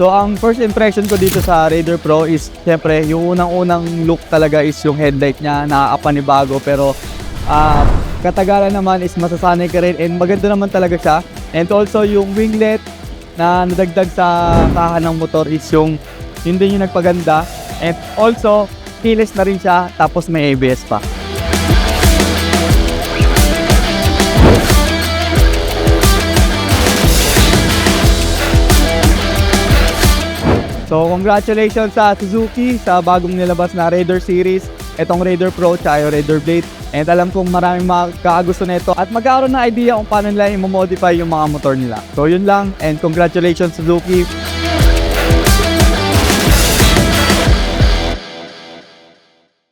So ang first impression ko dito sa Raider Pro is syempre yung unang-unang look talaga is yung headlight niya, nakakapanibago pero katagalan naman is masasanay ka rin and maganda naman talaga siya. And also yung winglet na nadagdag sa kaha ng motor is yun din yung nagpaganda. And also keyless na rin siya tapos may ABS pa. So congratulations sa Suzuki sa bagong nilabas na Raider series, itong Raider Pro at Raider Blade. And alam kong maraming makakagusto nito at magkakaroon na idea kung paano nila i-modify yung mga motor nila. So yun lang and congratulations Suzuki.